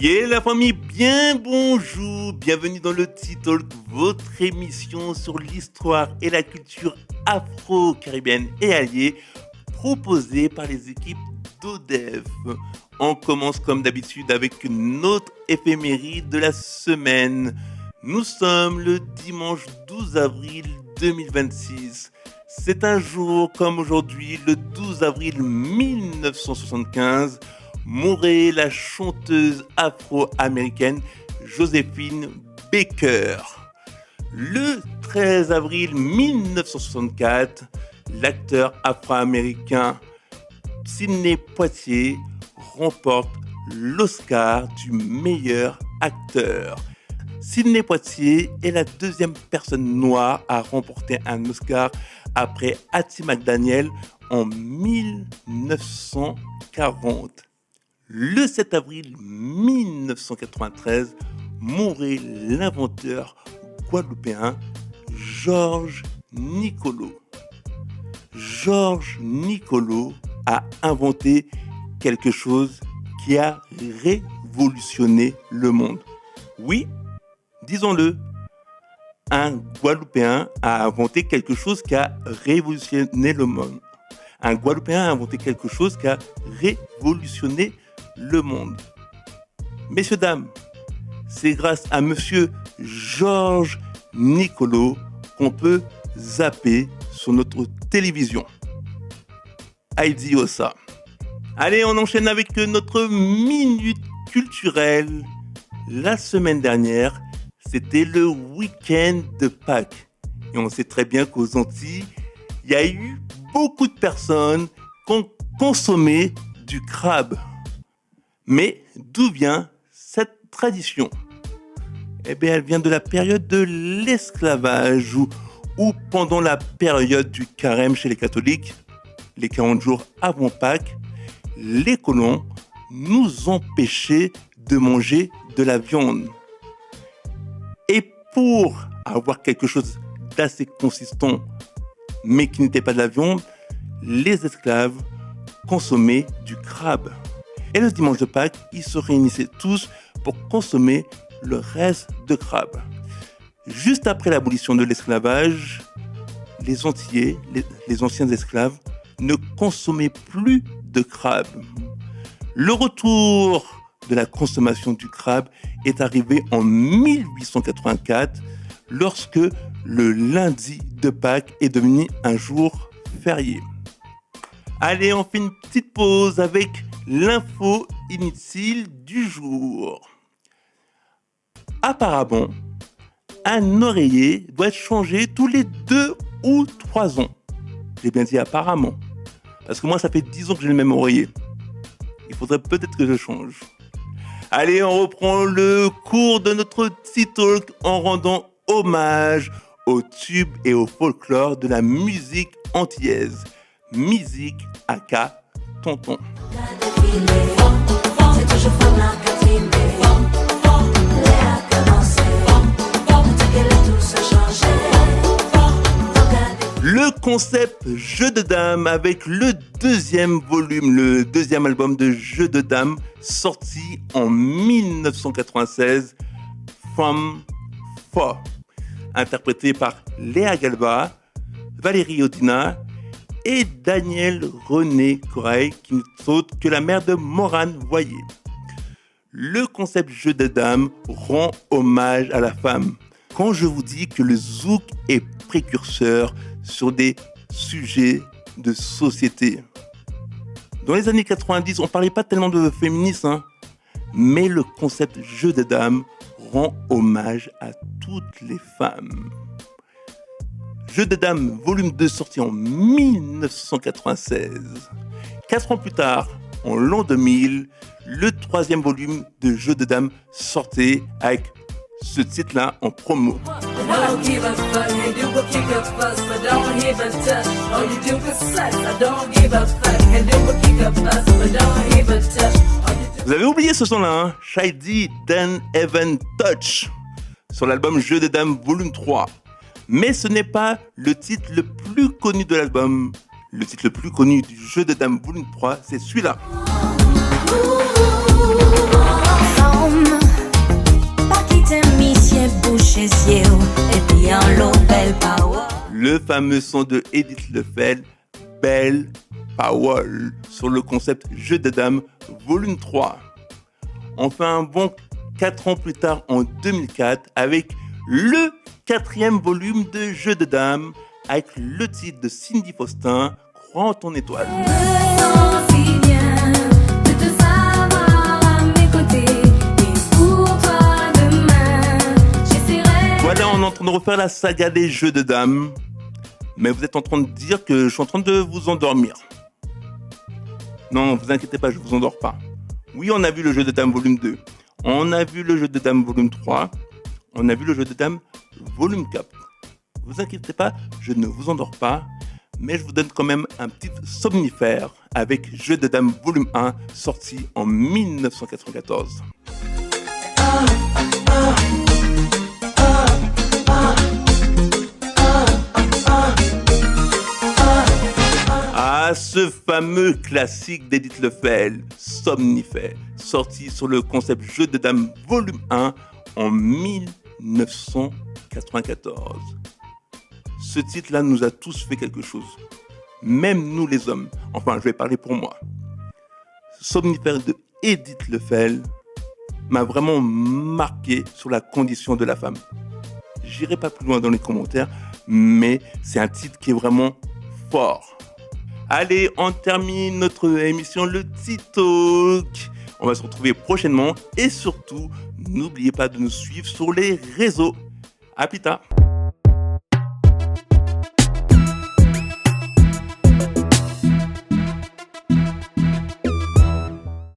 Yeah la famille, bien bonjour, bienvenue dans le T-Talk, votre émission sur l'histoire et la culture afro-caribéenne et alliée, proposée par les équipes d'ODEF. On commence comme d'habitude avec notre éphéméride de la semaine. Nous sommes le dimanche 12 avril 2026. C'est un jour comme aujourd'hui, le 12 avril 1975, mourait la chanteuse afro-américaine Joséphine Baker. Le 13 avril 1964, l'acteur afro-américain Sidney Poitier remporte l'Oscar du meilleur acteur. Sidney Poitier est la deuxième personne noire à remporter un Oscar après Hattie McDaniel en 1940. Le 7 avril 1993, mourait l'inventeur guadeloupéen Georges Nicolo. Georges Nicolo a inventé quelque chose qui a révolutionné le monde. Oui, disons-le, un Guadeloupéen a inventé quelque chose qui a révolutionné le monde. Un Guadeloupéen a inventé quelque chose qui a révolutionné le monde. Messieurs, dames, c'est grâce à monsieur Georges Nicolo qu'on peut zapper sur notre télévision. Heidi Ossa. Allez, on enchaîne avec notre minute culturelle. La semaine dernière, c'était le week-end de Pâques. Et on sait très bien qu'aux Antilles, il y a eu beaucoup de personnes qui ont consommé du crabe. Mais d'où vient cette tradition ? Eh bien, elle vient de la période de l'esclavage où pendant la période du carême chez les catholiques, les 40 jours avant Pâques, les colons nous empêchaient de manger de la viande. Et pour avoir quelque chose d'assez consistant, mais qui n'était pas de la viande, les esclaves consommaient du crabe. Et le dimanche de Pâques, ils se réunissaient tous pour consommer le reste de crabe. Juste après l'abolition de l'esclavage, les Antillais, les anciens esclaves, ne consommaient plus de crabe. Le retour de la consommation du crabe est arrivé en 1884, lorsque le lundi de Pâques est devenu un jour férié. Allez, on fait une petite pause avec l'info inutile du jour. Apparemment, un oreiller doit être changé tous les 2 ou 3 ans. J'ai bien dit apparemment, parce que moi ça fait 10 ans que j'ai le même oreiller. Il faudrait peut-être que je change. Allez, on reprend le cours de notre T-Talk en rendant hommage aux tubes et au folklore de la musique antillaise. Musique aka tonton. Le concept Jeu de dames avec le deuxième volume, le deuxième album de Jeu de dames sorti en 1996, From For, interprété par Léa Galba, Valérie Odina et Daniel René Corail, qui n'est autre que la mère de Morane Voyer. Le concept Jeu de dames rend hommage à la femme. Quand je vous dis que le zouk est précurseur sur des sujets de société. Dans les années 90, on ne parlait pas tellement de féminisme, mais le concept Jeu de dames rend hommage à toutes les femmes. Jeu de dames, volume 2, sorti en 1996. 4 ans plus tard, en l'an 2000, le 3e volume de Jeu de dames sortait avec ce titre-là en promo. Vous avez oublié ce son-là, hein? Shady Dan Evan Touch, sur l'album Jeu de dames volume 3. Mais ce n'est pas le titre le plus connu de l'album. Le titre le plus connu du Jeu de dames volume 3, c'est celui-là. Le fameux son de Edith Lefel, Belle Powell, sur le concept Jeu de dames, volume 3. On fait un bon 4 ans plus tard, en 2004, avec le 4e volume de Jeu de dames, avec le titre de Cindy Faustin, Crois en ton étoile. Voilà, on est en train de refaire la saga des Jeux de dames. Mais vous êtes en train de dire que je suis en train de vous endormir. Non, vous inquiétez pas, je vous endors pas. Oui, on a vu le Jeu de dames volume 2. On a vu le Jeu de dames volume 3. On a vu le Jeu de dames volume 4. Vous inquiétez pas, je ne vous endors pas. Mais je vous donne quand même un petit somnifère avec Jeu de dames volume 1, sorti en 1994. Ce fameux classique d'Edith Lefel, Somnifère, sorti sur le concept Jeu de dames volume 1 en 1994. Ce titre-là nous a tous fait quelque chose, même nous les hommes. Enfin, je vais parler pour moi. Somnifère de Edith Lefel m'a vraiment marqué sur la condition de la femme. J'irai pas plus loin dans les commentaires, mais c'est un titre qui est vraiment fort. Allez, on termine notre émission Le T-Talk. On va se retrouver prochainement et surtout, n'oubliez pas de nous suivre sur les réseaux. À plus tard.